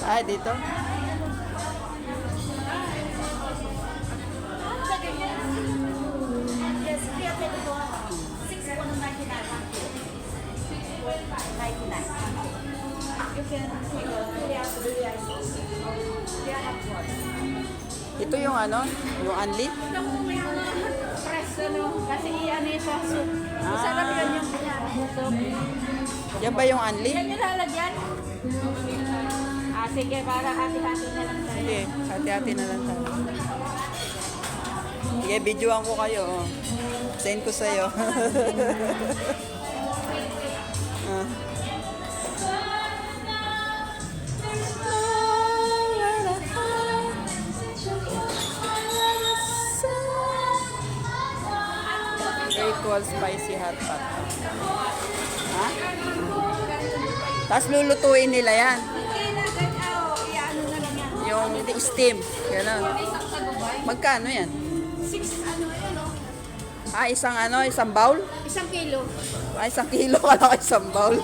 Ah, dito? Yes, 6,199. You can take a 3 items. 3 one. Ito yung ano? Yung unli? Ito kung may mga press, ano, kasi iyan sa soup. Masarap yun yung soup. Yan ba yung unli? Yan yung lalagyan. Sige, para hati-hati na lang tayo. Sige, hati-hati na lang tayo. Sige, videoan ko kayo. Oh. Send ko sa'yo. Ah. Equal spicy hot pot. Ha? Tapos lulutuin nila yan. Iano na lang yan. Yung steam. Ganun. Isang tagubay. Magkano yan? 6, ano yun, oh. Ah, isang bowl? 1 kilo. Ah, 1 kilo ka lang isang bowl.